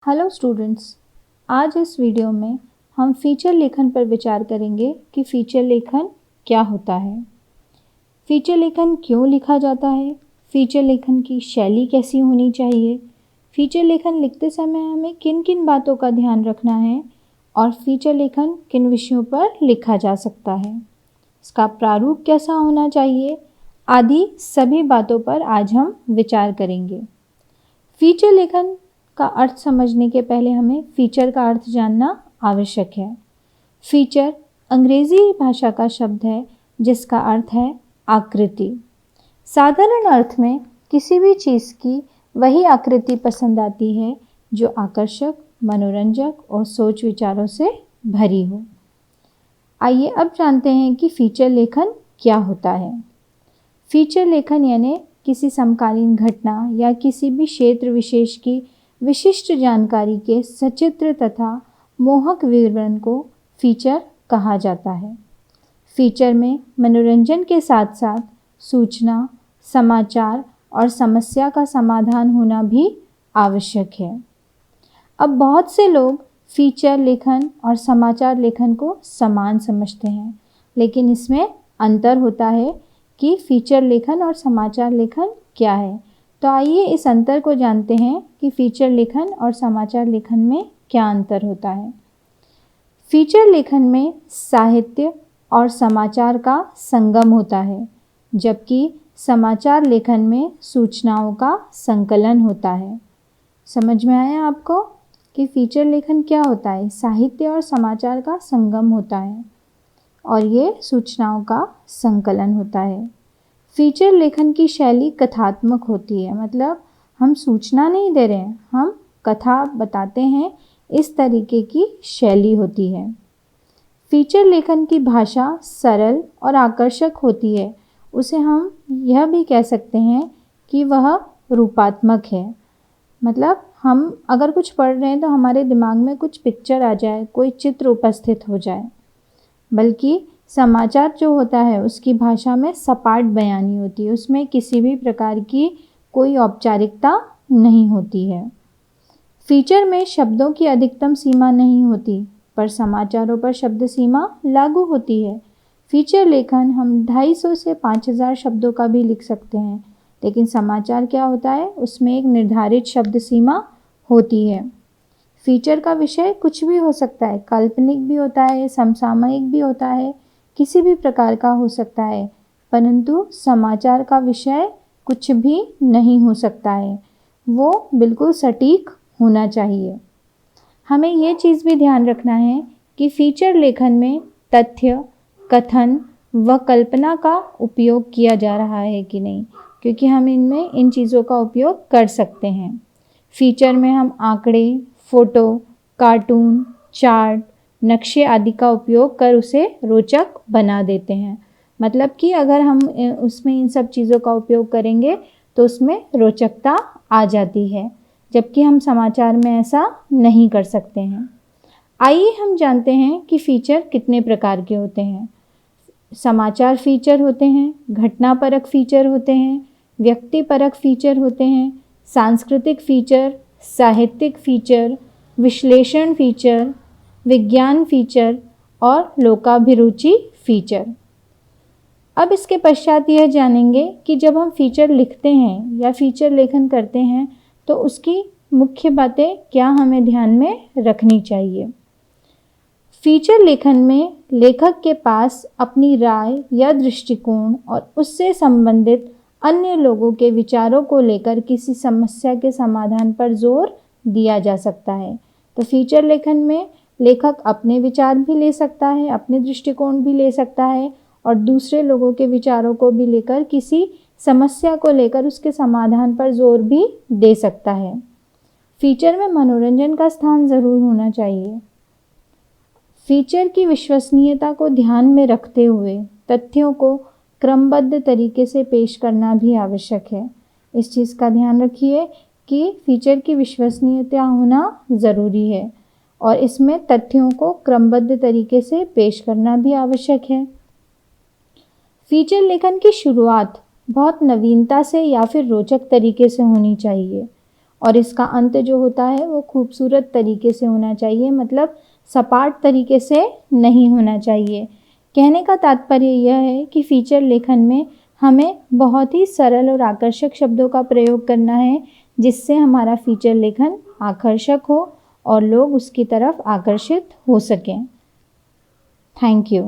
Hello students, आज इस video में हम फीचर लेखन पर विचार करेंगे कि फीचर लेखन क्या होता है, फीचर लेखन क्यों लिखा जाता है, फीचर लेखन की शैली कैसी होनी चाहिए, फीचर लेखन लिखते समय हमें किन किन बातों का ध्यान रखना है और फीचर लेखन किन विषयों पर लिखा जा सकता है, इसका प्रारूप कैसा होना चाहिए आदि सभी बातों पर आज हम विचार करेंगे। फीचर लेखन का अर्थ समझने के पहले हमें फीचर का अर्थ जानना आवश्यक है। फीचर अंग्रेजी भाषा का शब्द है जिसका अर्थ है आकृति। साधारण अर्थ में किसी भी चीज़ की वही आकृति पसंद आती है जो आकर्षक, मनोरंजक और सोच विचारों से भरी हो। आइए अब जानते हैं कि फीचर लेखन क्या होता है। फीचर लेखन यानी किसी समकालीन घटना या किसी भी क्षेत्र विशेष की विशिष्ट जानकारी के सचित्र तथा मोहक विवरण को फीचर कहा जाता है। फीचर में मनोरंजन के साथ साथ सूचना, समाचार और समस्या का समाधान होना भी आवश्यक है। अब बहुत से लोग फीचर लेखन और समाचार लेखन को समान समझते हैं, लेकिन इसमें अंतर होता है कि फीचर लेखन और समाचार लेखन क्या है। तो आइए इस अंतर को जानते हैं कि फीचर लेखन और समाचार लेखन में क्या अंतर होता है। फीचर लेखन में साहित्य और समाचार का संगम होता है, जबकि समाचार लेखन में सूचनाओं का संकलन होता है। समझ में आया आपको कि फीचर लेखन क्या होता है? साहित्य और समाचार का संगम होता है और ये सूचनाओं का संकलन होता है। फीचर लेखन की शैली कथात्मक होती है, मतलब हम सूचना नहीं दे रहे हैं, हम कथा बताते हैं, इस तरीके की शैली होती है। फीचर लेखन की भाषा सरल और आकर्षक होती है, उसे हम यह भी कह सकते हैं कि वह रूपात्मक है। मतलब हम अगर कुछ पढ़ रहे हैं तो हमारे दिमाग में कुछ पिक्चर आ जाए, कोई चित्र उपस्थित हो जाए। बल्कि समाचार जो होता है उसकी भाषा में सपाट बयानी होती है, उसमें किसी भी प्रकार की कोई औपचारिकता नहीं होती है। फीचर में शब्दों की अधिकतम सीमा नहीं होती, पर समाचारों पर शब्द सीमा लागू होती है। फीचर लेखन हम 250 से 5000 शब्दों का भी लिख सकते हैं, लेकिन समाचार क्या होता है, उसमें एक निर्धारित शब्द सीमा होती है। फीचर का विषय कुछ भी हो सकता है, काल्पनिक भी होता है, समसामयिक भी होता है, किसी भी प्रकार का हो सकता है, परंतु समाचार का विषय कुछ भी नहीं हो सकता है, वो बिल्कुल सटीक होना चाहिए। हमें ये चीज़ भी ध्यान रखना है कि फीचर लेखन में तथ्य, कथन व कल्पना का उपयोग किया जा रहा है कि नहीं, क्योंकि हम इनमें इन चीज़ों का उपयोग कर सकते हैं। फीचर में हम आंकड़े, फोटो, कार्टून, चार्ट, नक्शे आदि का उपयोग कर उसे रोचक बना देते हैं। मतलब कि अगर हम उसमें इन सब चीज़ों का उपयोग करेंगे तो उसमें रोचकता आ जाती है, जबकि हम समाचार में ऐसा नहीं कर सकते हैं। आइए हम जानते हैं कि फीचर कितने प्रकार के होते हैं। समाचार फीचर होते हैं, घटनापरक फीचर होते हैं, व्यक्तिपरक फीचर होते हैं, सांस्कृतिक फीचर, साहित्यिक फीचर, विश्लेषण फीचर, विज्ञान फीचर और लोकाभिरुचि फीचर। अब इसके पश्चात यह जानेंगे कि जब हम फीचर लिखते हैं या फीचर लेखन करते हैं तो उसकी मुख्य बातें क्या हमें ध्यान में रखनी चाहिए। फीचर लेखन में लेखक के पास अपनी राय या दृष्टिकोण और उससे संबंधित अन्य लोगों के विचारों को लेकर किसी समस्या के समाधान पर जोर दिया जा सकता है। तो फीचर लेखन में लेखक अपने विचार भी ले सकता है, अपने दृष्टिकोण भी ले सकता है और दूसरे लोगों के विचारों को भी लेकर किसी समस्या को लेकर उसके समाधान पर जोर भी दे सकता है। फीचर में मनोरंजन का स्थान ज़रूर होना चाहिए। फीचर की विश्वसनीयता को ध्यान में रखते हुए तथ्यों को क्रमबद्ध तरीके से पेश करना भी आवश्यक है। इस चीज़ का ध्यान रखिए कि फीचर की विश्वसनीयता होना ज़रूरी है और इसमें तथ्यों को क्रमबद्ध तरीके से पेश करना भी आवश्यक है। फीचर लेखन की शुरुआत बहुत नवीनता से या फिर रोचक तरीके से होनी चाहिए और इसका अंत जो होता है वो खूबसूरत तरीके से होना चाहिए, मतलब सपाट तरीके से नहीं होना चाहिए। कहने का तात्पर्य यह है कि फीचर लेखन में हमें बहुत ही सरल और आकर्षक शब्दों का प्रयोग करना है, जिससे हमारा फीचर लेखन आकर्षक हो और लोग उसकी तरफ आकर्षित हो सकें। Thank you.